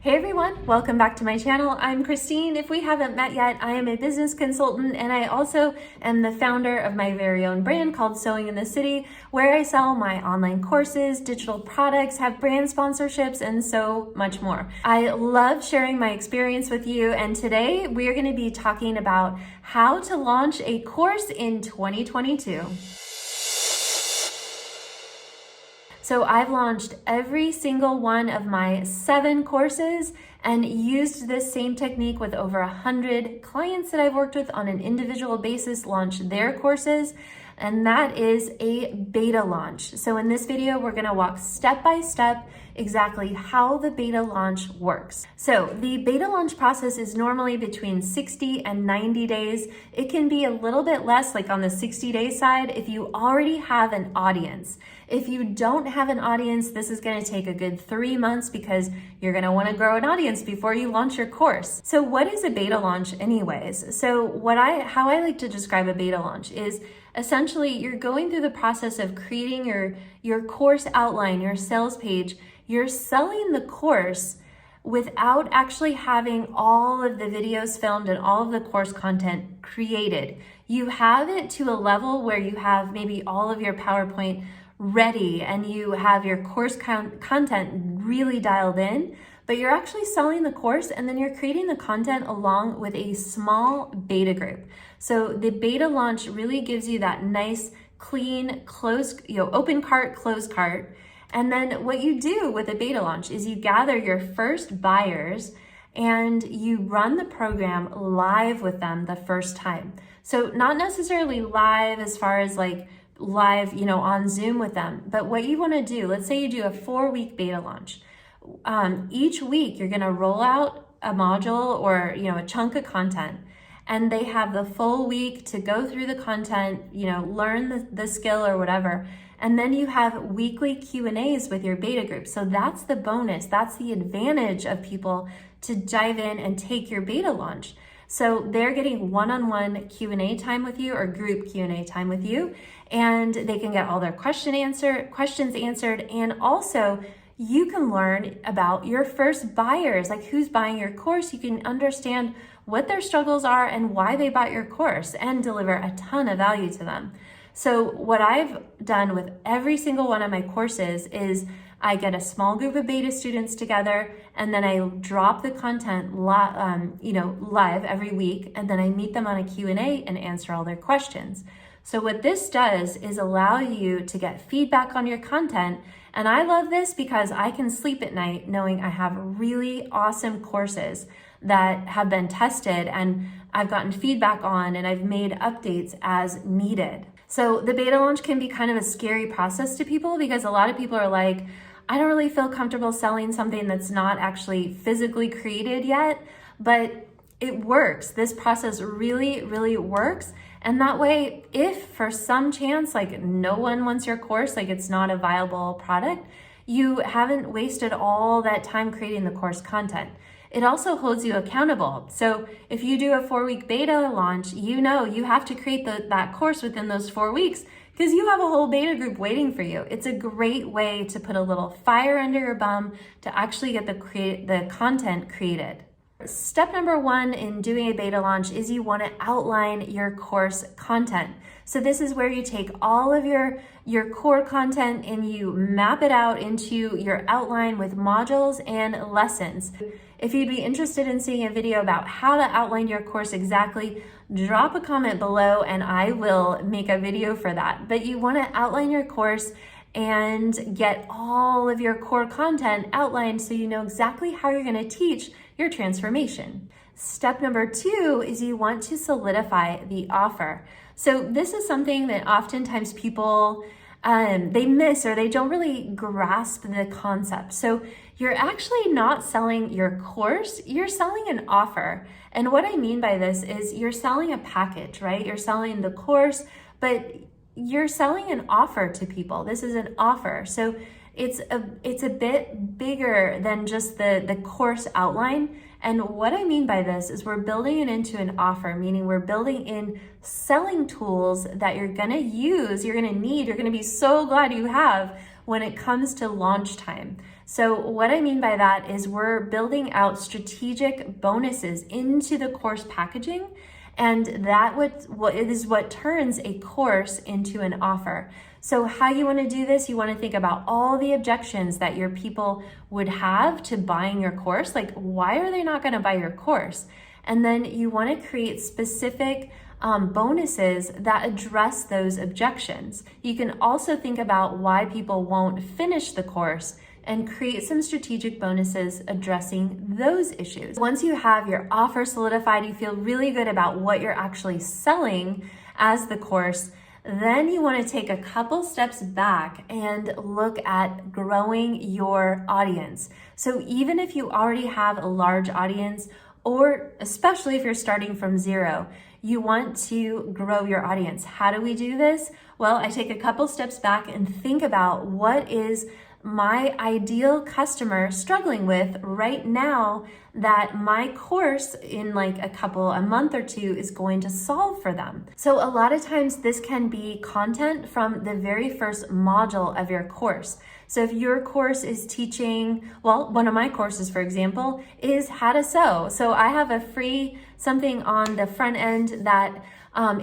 Hey everyone, welcome back to my channel. I'm Christine. If we haven't met yet, I am a business consultant and I also am the founder of my very own brand called Sewing in the City, where I sell my online courses, digital products, have brand sponsorships, and so much more. I love sharing my experience with you, and today we are going to be talking about how to launch a course in 2022. So I've launched every single one of my 7 courses and used this same technique with over 100 clients that I've worked with on an individual basis launch their courses, and that is a beta launch. So in this video, we're gonna walk step by step exactly how the beta launch works. So the beta launch process is normally between 60 and 90 days. It can be a little bit less, like on the 60-day side, if you already have an audience. If you don't have an audience, this is gonna take a good 3 months because you're gonna wanna grow an audience before you launch your course. So what is a beta launch anyways? So how I like to describe a beta launch is essentially you're going through the process of creating your course outline, your sales page. You're selling the course without actually having all of the videos filmed and all of the course content created. You have it to a level where you have maybe all of your PowerPoint ready and you have your course content really dialed in, but you're actually selling the course and then you're creating the content along with a small beta group. So the beta launch really gives you that nice, clean, closed, open cart, closed cart. And then what you do with a beta launch is you gather your first buyers and you run the program live with them the first time. So not necessarily live as far as like live, on Zoom with them, but what you want to do, let's say you do a 4-week beta launch. Each week you're going to roll out a module or, a chunk of content, and they have the full week to go through the content, learn the skill or whatever. And then you have weekly Q&As with your beta group. So that's the bonus. That's the advantage of people to dive in and take your beta launch. So they're getting one-on-one Q&A time with you or group Q&A time with you, and they can get all their questions answered. And also you can learn about your first buyers, like who's buying your course. You can understand what their struggles are and why they bought your course and deliver a ton of value to them. So what I've done with every single one of my courses is I get a small group of beta students together, and then I drop the content live every week, and then I meet them on a Q&A and answer all their questions. So what this does is allow you to get feedback on your content, and I love this because I can sleep at night knowing I have really awesome courses that have been tested and I've gotten feedback on, and I've made updates as needed. So the beta launch can be kind of a scary process to people because a lot of people are like, I don't really feel comfortable selling something that's not actually physically created yet, but it works. This process really, really works. And that way, if for some chance, like no one wants your course, like it's not a viable product, you haven't wasted all that time creating the course content. It also holds you accountable. So if you do a 4-week beta launch, you have to create that course within those 4 weeks because you have a whole beta group waiting for you. It's a great way to put a little fire under your bum to actually get the content created. Step number 1 in doing a beta launch is you want to outline your course content. So this is where you take all of your core content and you map it out into your outline with modules and lessons. If you'd be interested in seeing a video about how to outline your course exactly, drop a comment below and I will make a video for that. But you want to outline your course and get all of your core content outlined so you know exactly how you're going to teach your transformation. Step number 2 is you want to solidify the offer. So this is something that oftentimes people they miss or they don't really grasp the concept. So you're actually not selling your course, you're selling an offer. And what I mean by this is you're selling a package, right? You're selling the course, but you're selling an offer to people. This is an offer. So it's a bit bigger than just the course outline. And what I mean by this is we're building it into an offer, meaning we're building in selling tools that you're gonna use, you're gonna need, you're gonna be so glad you have when it comes to launch time. So what I mean by that is we're building out strategic bonuses into the course packaging, and that is what turns a course into an offer. So how you want to do this, you want to think about all the objections that your people would have to buying your course. Like, why are they not going to buy your course? And then you want to create specific bonuses that address those objections. You can also think about why people won't finish the course and create some strategic bonuses addressing those issues. Once you have your offer solidified, you feel really good about what you're actually selling as the course, then you want to take a couple steps back and look at growing your audience. So even if you already have a large audience, or especially if you're starting from zero, you want to grow your audience. How do we do this? Well, I take a couple steps back and think about what is my ideal customer struggling with right now that my course in like a month or two is going to solve for them. So a lot of times this can be content from the very first module of your course. So if your course is teaching, well, one of my courses, for example, is how to sew. So I have a free something on the front end that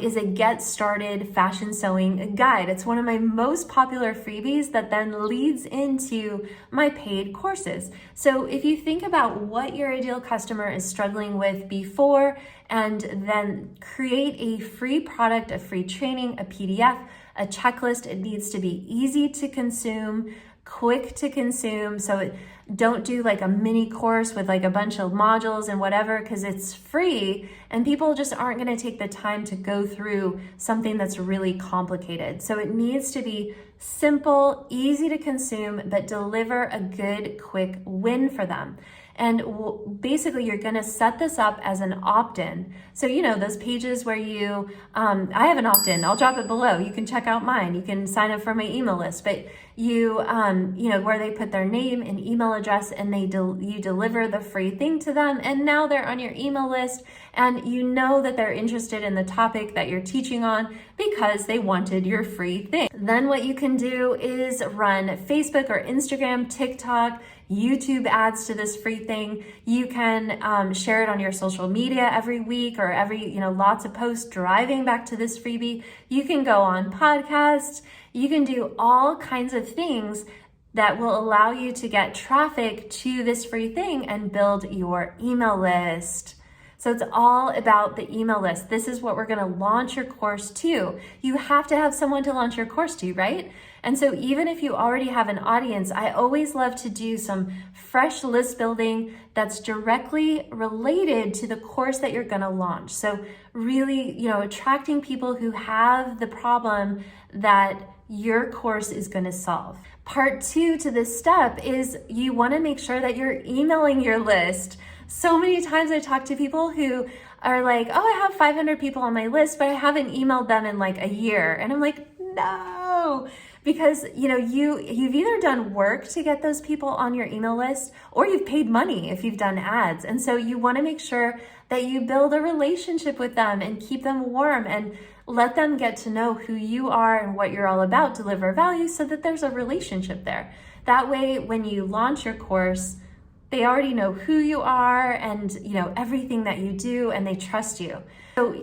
is a get started fashion sewing guide. It's one of my most popular freebies that then leads into my paid courses. So if you think about what your ideal customer is struggling with before, and then create a free product, a free training, a PDF, a checklist, it needs to be easy to consume, quick to consume. So don't do like a mini course with like a bunch of modules and whatever, because it's free and people just aren't going to take the time to go through something that's really complicated. So it needs to be simple, easy to consume, but deliver a good, quick win for them. And basically you're gonna set this up as an opt-in. So those pages where you, I have an opt-in, I'll drop it below. You can check out mine. You can sign up for my email list, but where they put their name and email address and you deliver the free thing to them. And now they're on your email list and you know that they're interested in the topic that you're teaching on because they wanted your free thing. Then what you can do is run Facebook or Instagram, TikTok, YouTube ads to this free thing. You can share it on your social media every week or lots of posts driving back to this freebie. You can go on podcasts. You can do all kinds of things that will allow you to get traffic to this free thing and build your email list. So it's all about the email list. This is what we're going to launch your course to. You have to have someone to launch your course to, right? And so even if you already have an audience, I always love to do some fresh list building that's directly related to the course that you're going to launch. So really, attracting people who have the problem that your course is going to solve. Part 2 to this step is you want to make sure that you're emailing your list. So many times I talk to people who are like, oh, I have 500 people on my list, but I haven't emailed them in like a year. And I'm like, no, because you've either done work to get those people on your email list or you've paid money if you've done ads. And so you want to make sure that you build a relationship with them and keep them warm and let them get to know who you are and what you're all about, deliver value so that there's a relationship there. That way, when you launch your course, they already know who you are and everything that you do, and they trust you.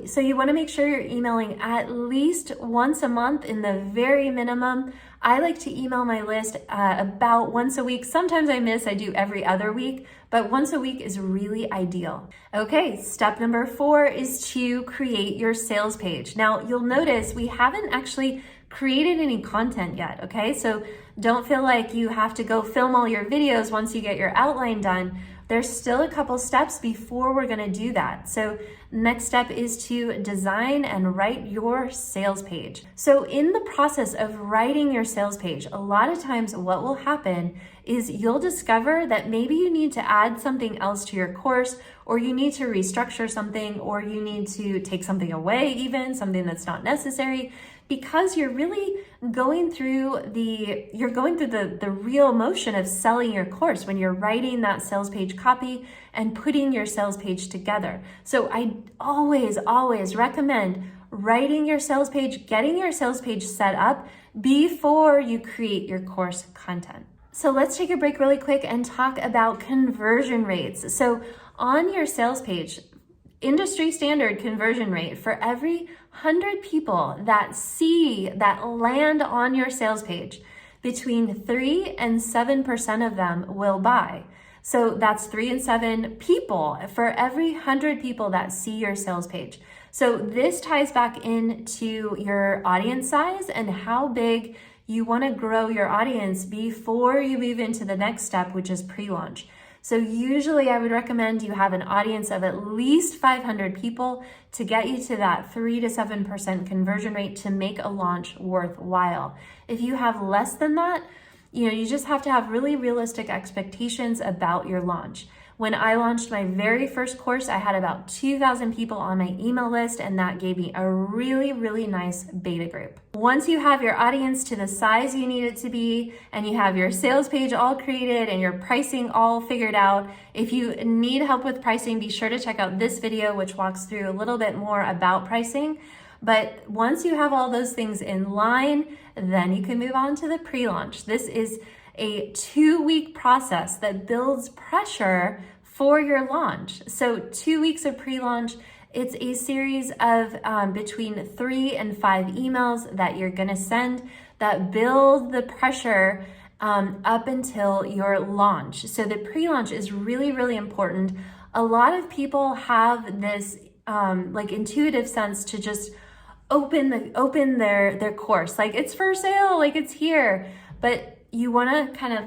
So you want to make sure you're emailing at least once a month in the very minimum. I like to email my list about once a week. Sometimes I do every other week, but once a week is really ideal. Okay, step number 4 is to create your sales page. Now you'll notice we haven't actually created any content yet, okay? So don't feel like you have to go film all your videos once you get your outline done. There's still a couple steps before we're gonna do that. So next step is to design and write your sales page. So in the process of writing your sales page, a lot of times what will happen is you'll discover that maybe you need to add something else to your course, or you need to restructure something, or you need to take something away, even something that's not necessary, because you're really going through the real motion of selling your course when you're writing that sales page copy and putting your sales page together. So I always recommend writing your sales page, getting your sales page set up before you create your course content. So let's take a break really quick and talk about conversion rates. So on your sales page, industry standard conversion rate for every 100 people that land on your sales page, between 3 and 7% of them will buy. So that's 3 and 7 people for every 100 people that see your sales page. So this ties back into your audience size and how big you want to grow your audience before you move into the next step, which is pre-launch. So usually I would recommend you have an audience of at least 500 people to get you to that 3 to 7% conversion rate to make a launch worthwhile. If you have less than that, you just have to have really realistic expectations about your launch. When I launched my very first course, I had about 2,000 people on my email list, and that gave me a really, really nice beta group. Once you have your audience to the size you need it to be, and you have your sales page all created and your pricing all figured out, if you need help with pricing, be sure to check out this video, which walks through a little bit more about pricing. But once you have all those things in line, then you can move on to the pre-launch. This is a 2-week process that builds pressure for your launch. So 2 weeks of pre-launch, it's a series of between 3 and 5 emails that you're gonna send that build the pressure up until your launch. So the pre-launch is really, really important. A lot of people have this intuitive sense to just open their course, like it's for sale, like it's here. But you want to kind of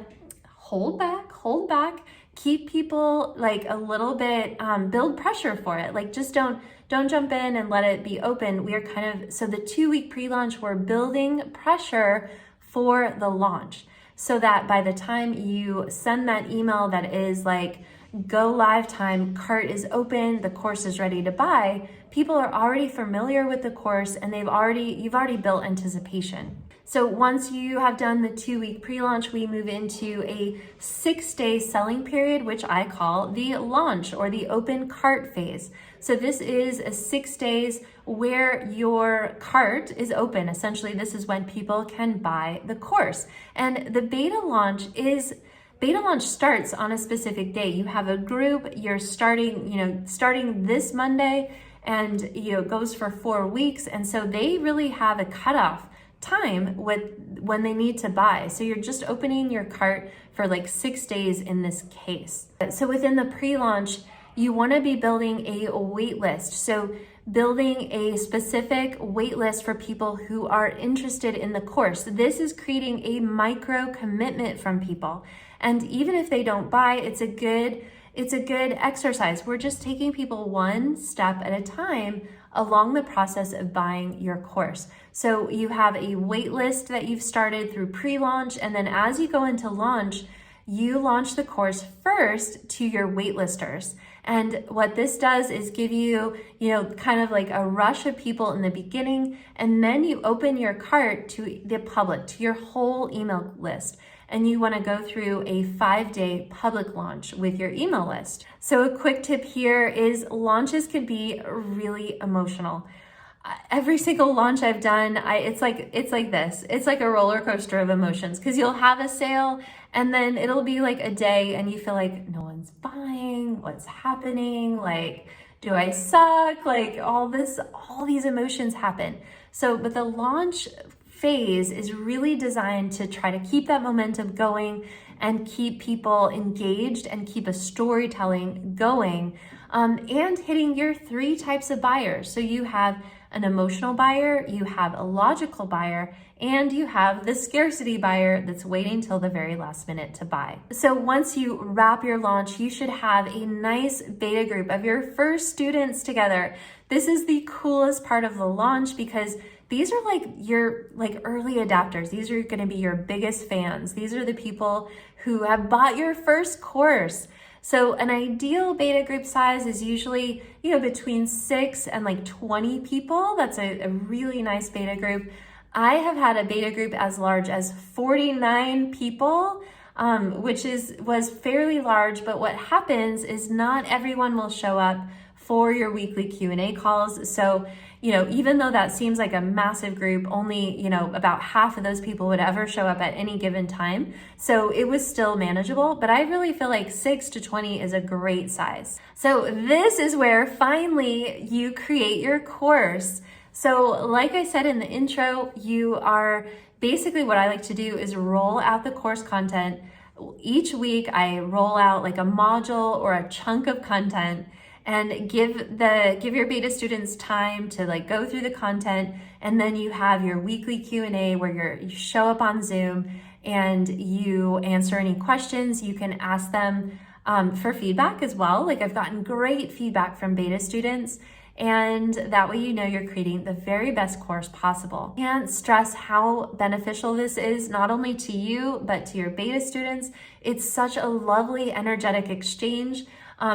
hold back, keep people like a little bit, build pressure for it. Like just don't jump in and let it be open. We are so the 2-week pre-launch, we're building pressure for the launch so that by the time you send that email that is like go live time, cart is open, the course is ready to buy, people are already familiar with the course and you've already built anticipation. So once you have done the 2-week pre-launch, we move into a 6-day selling period, which I call the launch or the open cart phase. So this is a 6 days where your cart is open. Essentially, this is when people can buy the course. And the beta launch starts on a specific day. You have a group, you're starting this Monday, and it goes for 4 weeks. And so they really have a cutoff time when they need to buy. So you're just opening your cart for like 6 days in this case. So within the pre-launch, you want to be building a wait list. So building a specific wait list for people who are interested in the course. This is creating a micro commitment from people. And even if they don't buy, it's a good exercise. We're just taking people one step at a time along the process of buying your course. So you have a wait list that you've started through pre-launch, and then as you go into launch, you launch the course first to your waitlisters. And what this does is give you, kind of like a rush of people in the beginning, and then you open your cart to the public, to your whole email list. And you want to go through a 5-day public launch with your email list. So a quick tip here is launches can be really emotional. Every single launch I've done, it's like this. It's like a roller coaster of emotions, because you'll have a sale and then it'll be like a day and you feel like no one's buying, what's happening? Like, do I suck? Like all these emotions happen. But the launch phase is really designed to try to keep that momentum going and keep people engaged and keep a storytelling going, and hitting your 3 types of buyers. So you have an emotional buyer, you have a logical buyer, and you have the scarcity buyer that's waiting till the very last minute to buy. So once you wrap your launch, you should have a nice beta group of your first students together. This is the coolest part of the launch because these are like your early adopters. These are going to be your biggest fans. These are the people who have bought your first course. So an ideal beta group size is usually, between 6 and 20 people. That's a really nice beta group. I have had a beta group as large as 49 people, which was fairly large, but what happens is not everyone will show up for your weekly Q&A calls. So, even though that seems like a massive group, only, about half of those people would ever show up at any given time. So it was still manageable, but I really feel like 6 to 20 is a great size. So this is where finally you create your course. So like I said in the intro, basically what I like to do is roll out the course content. Each week I roll out like a module or a chunk of content and give your beta students time to like go through the content, and then you have your weekly Q&A where you show up on Zoom and you answer any questions. You can ask them for feedback as well. Like I've gotten great feedback from beta students, and that way you're creating the very best course possible. Can't stress how beneficial this is, not only to you, but to your beta students. It's such a lovely, energetic exchange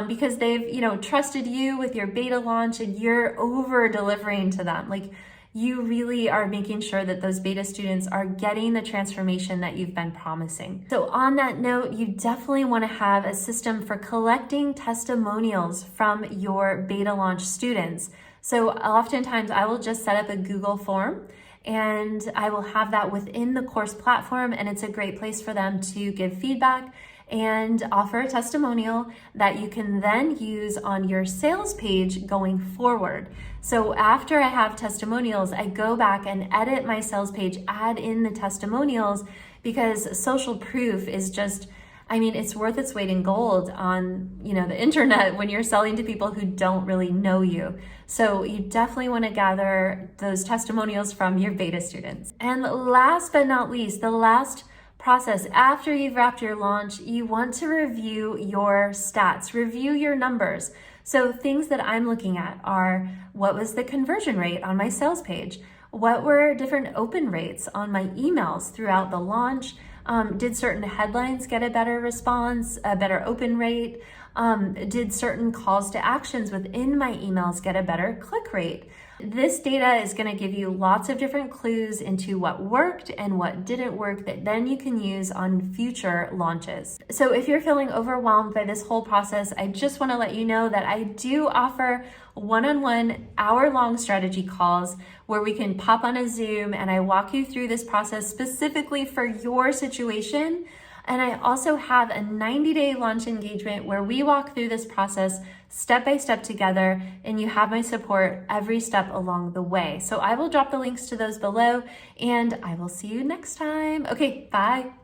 because they've, trusted you with your beta launch, and you're over delivering to them. Like you really are making sure that those beta students are getting the transformation that you've been promising. So on that note, you definitely want to have a system for collecting testimonials from your beta launch students. So oftentimes I will just set up a Google form, and I will have that within the course platform, and it's a great place for them to give feedback and offer a testimonial that you can then use on your sales page going forward. So after I have testimonials, I go back and edit my sales page, add in the testimonials, because social proof is just, it's worth its weight in gold on, the internet when you're selling to people who don't really know you. So you definitely want to gather those testimonials from your beta students. And last but not least, the last process after you've wrapped your launch, you want to review your stats, review your numbers. So things that I'm looking at are, what was the conversion rate on my sales page? What were different open rates on my emails throughout the launch? Did certain headlines get a better response, a better open rate? Did certain calls to actions within my emails get a better click rate? This data is going to give you lots of different clues into what worked and what didn't work that then you can use on future launches. So if you're feeling overwhelmed by this whole process, I just want to let you know that I do offer one-on-one hour-long strategy calls where we can pop on a Zoom and I walk you through this process specifically for your situation. And I also have a 90-day launch engagement where we walk through this process step by step together, and you have my support every step along the way. So I will drop the links to those below, and I will see you next time. Okay, bye.